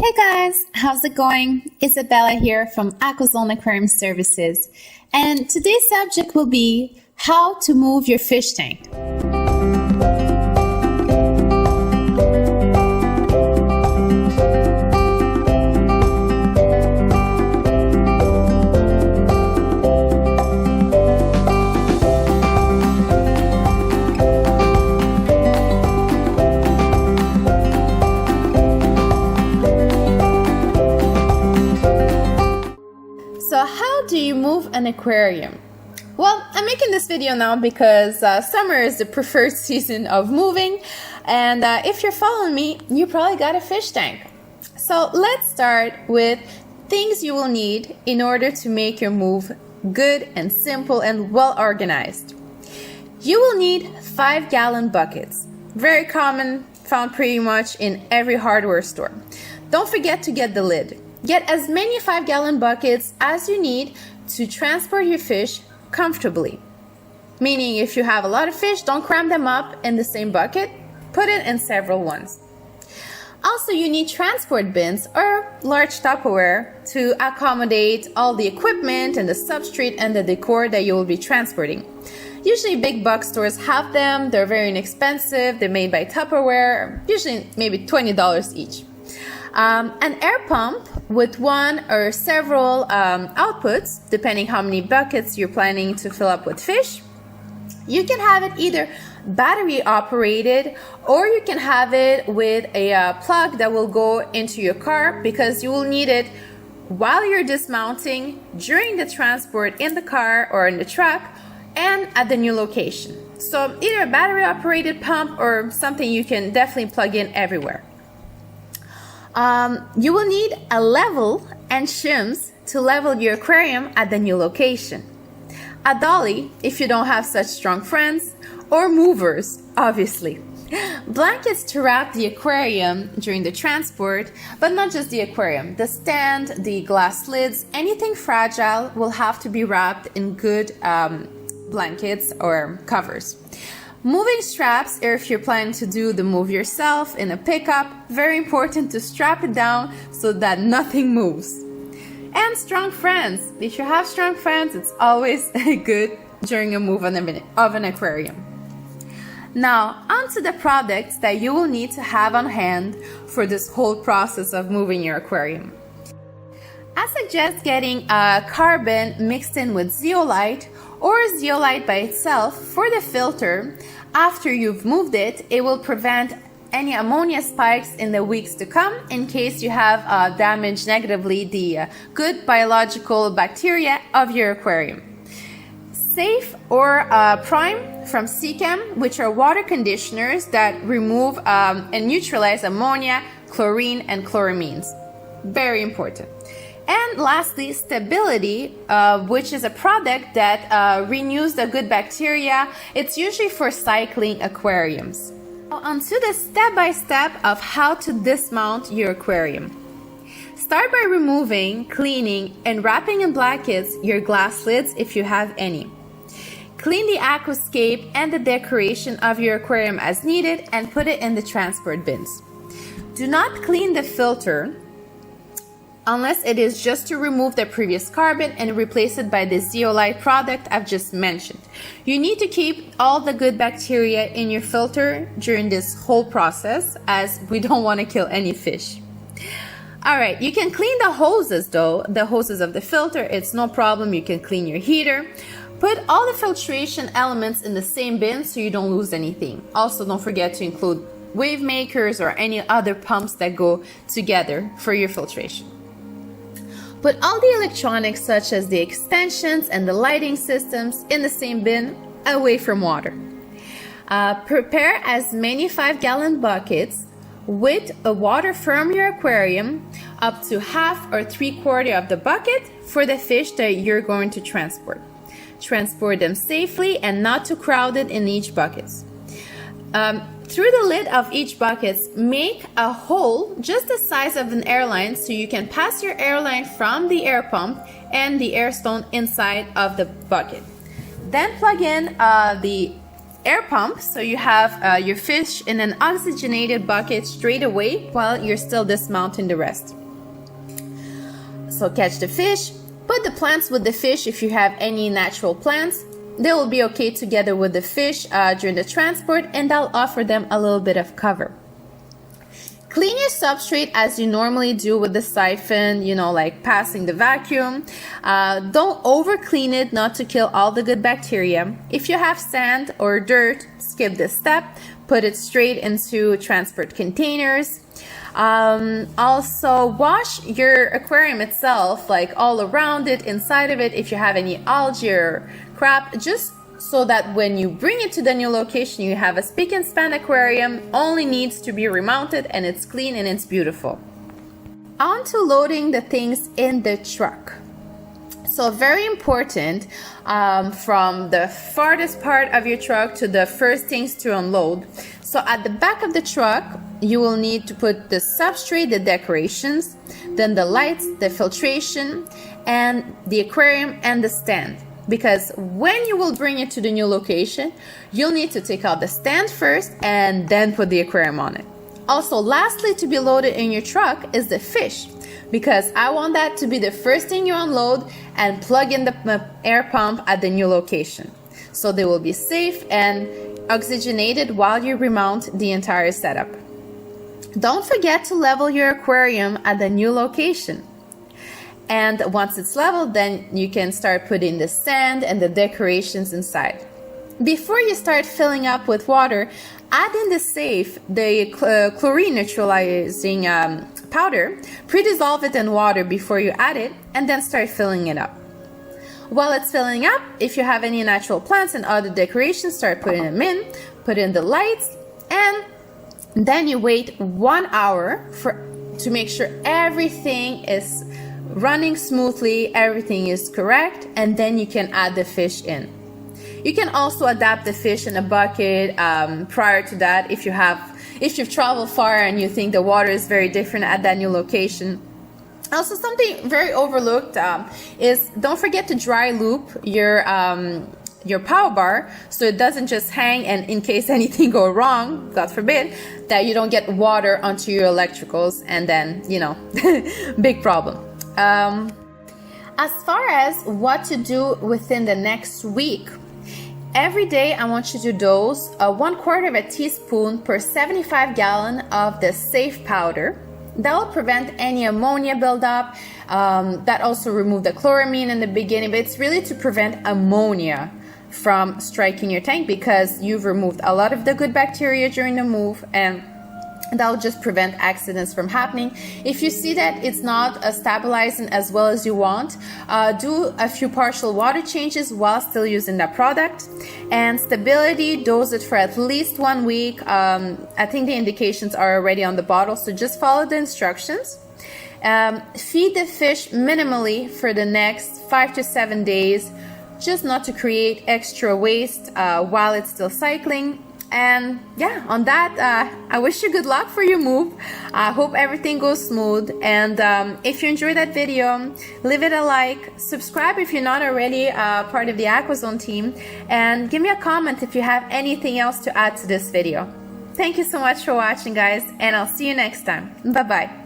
Hey guys, how's it going? Isabella here from AquaZone Aquarium Services, and today's subject will be how to move your fish tank. So how do you move an aquarium? Well, I'm making this video now because summer is the preferred season of moving, and if you're following me, you probably got a fish tank. So let's start with things you will need in order to make your move good and simple and well organized. You will need 5-gallon buckets. Very common, found pretty much in every hardware store. Don't forget to get the lid. Get as many 5-gallon buckets as you need to transport your fish comfortably. Meaning, if you have a lot of fish, don't cram them up in the same bucket. Put it in several ones. Also, you need transport bins or large Tupperware to accommodate all the equipment and the substrate and the decor that you will be transporting. Usually big box stores have them. They're very inexpensive. They're made by Tupperware, usually maybe $20 each. An air pump with one or several outputs, depending how many buckets you're planning to fill up with fish. You can have it either battery operated, or you can have it with a plug that will go into your car, because you will need it while you're dismounting, during the transport in the car or in the truck, and at the new location. So either a battery operated pump or something you can definitely plug in everywhere. You will need a level and shims to level your aquarium at the new location. A dolly if you don't have such strong friends, or movers, obviously. Blankets to wrap the aquarium during the transport, but not just the aquarium. The stand, the glass lids, anything fragile will have to be wrapped in good blankets or covers. Moving straps, or if you're planning to do the move yourself in a pickup, very important to strap it down so that nothing moves. And strong friends. If you have strong friends, it's always good during a move of an aquarium. Now, onto the products that you will need to have on hand for this whole process of moving your aquarium. I suggest getting a carbon mixed in with zeolite, or zeolite by itself for the filter. After you've moved it, it will prevent any ammonia spikes in the weeks to come, in case you have damaged negatively the good biological bacteria of your aquarium. Safe or Prime from Seachem, which are water conditioners that remove and neutralize ammonia, chlorine, and chloramines. Very important. And lastly, Stability, which is a product that renews the good bacteria. It's usually for cycling aquariums. Now, onto the step-by-step of how to dismount your aquarium. Start by removing, cleaning, and wrapping in blankets your glass lids if you have any. Clean the aquascape and the decoration of your aquarium as needed, and put it in the transport bins. Do not clean the filter unless it is just to remove the previous carbon and replace it by the zeolite product I've just mentioned. You need to keep all the good bacteria in your filter during this whole process, as we don't want to kill any fish. Alright, you can clean the hoses though, the hoses of the filter, it's no problem. You can clean your heater. Put all the filtration elements in the same bin so you don't lose anything. Also, don't forget to include wave makers or any other pumps that go together for your filtration. Put all the electronics, such as the extensions and the lighting systems, in the same bin, away from water. Prepare as many 5-gallon buckets with water from your aquarium, up to half or 3/4 of the bucket for the fish that you're going to transport. Transport them safely and not too crowded in each bucket. Through the lid of each bucket, make a hole just the size of an airline, so you can pass your airline from the air pump and the air stone inside of the bucket. Then plug in the air pump, so you have your fish in an oxygenated bucket straight away while you're still dismounting the rest. So catch the fish, put the plants with the fish if you have any natural plants. They will be okay together with the fish during the transport, and that'll offer them a little bit of cover. Clean your substrate as you normally do with the siphon, you know, like passing the vacuum. Don't over clean it, not to kill all the good bacteria. If you have sand or dirt, skip this step. Put it straight into transport containers. Also wash your aquarium itself, like all around it, inside of it, if you have any algae or crap, just so that when you bring it to the new location, you have a spick and span aquarium, only needs to be remounted, and it's clean and it's beautiful. On to loading the things in the truck. So very important, from the farthest part of your truck to the first things to unload. So at the back of the truck, you will need to put the substrate, the decorations, then the lights, the filtration, and the aquarium and the stand. Because when you will bring it to the new location, you'll need to take out the stand first and then put the aquarium on it. Also, lastly, to be loaded in your truck is the fish, because I want that to be the first thing you unload and plug in the air pump at the new location. So they will be safe and oxygenated while you remount the entire setup. Don't forget to level your aquarium at the new location. And once it's leveled, then you can start putting the sand and the decorations inside. Before you start filling up with water, add in the safe, the chlorine neutralizing powder. Pre-dissolve it in water before you add it, and then start filling it up. While it's filling up, if you have any natural plants and other decorations, start putting them in, put in the lights, and then you wait 1 hour to make sure everything is running smoothly, everything is correct, and then you can add the fish in. You can also adapt the fish in a bucket prior to that if you've traveled far and you think the water is very different at that new location. Also, something very overlooked is don't forget to dry loop your power bar, so it doesn't just hang, and in case anything go wrong, God forbid, that you don't get water onto your electricals, and then, you know, big problem. As far as what to do within the next week, every day I want you to dose 1/4 of a teaspoon per 75 gallon of the safe powder. That will prevent any ammonia buildup. That also remove the chloramine in the beginning, but it's really to prevent ammonia from striking your tank, because you've removed a lot of the good bacteria during the move, and that will just prevent accidents from happening. If you see that it's not stabilizing as well as you want, do a few partial water changes while still using that product. And stability, dose it for at least 1 week. I think the indications are already on the bottle, so just follow the instructions. Feed the fish minimally for the next 5 to 7 days, just not to create extra waste while it's still cycling. And yeah, on that, I wish you good luck for your move. I hope everything goes smooth. And if you enjoyed that video, leave it a like, subscribe if you're not already part of the AquaZone team, and give me a comment if you have anything else to add to this video. Thank you so much for watching, guys, and I'll see you next time. Bye-bye.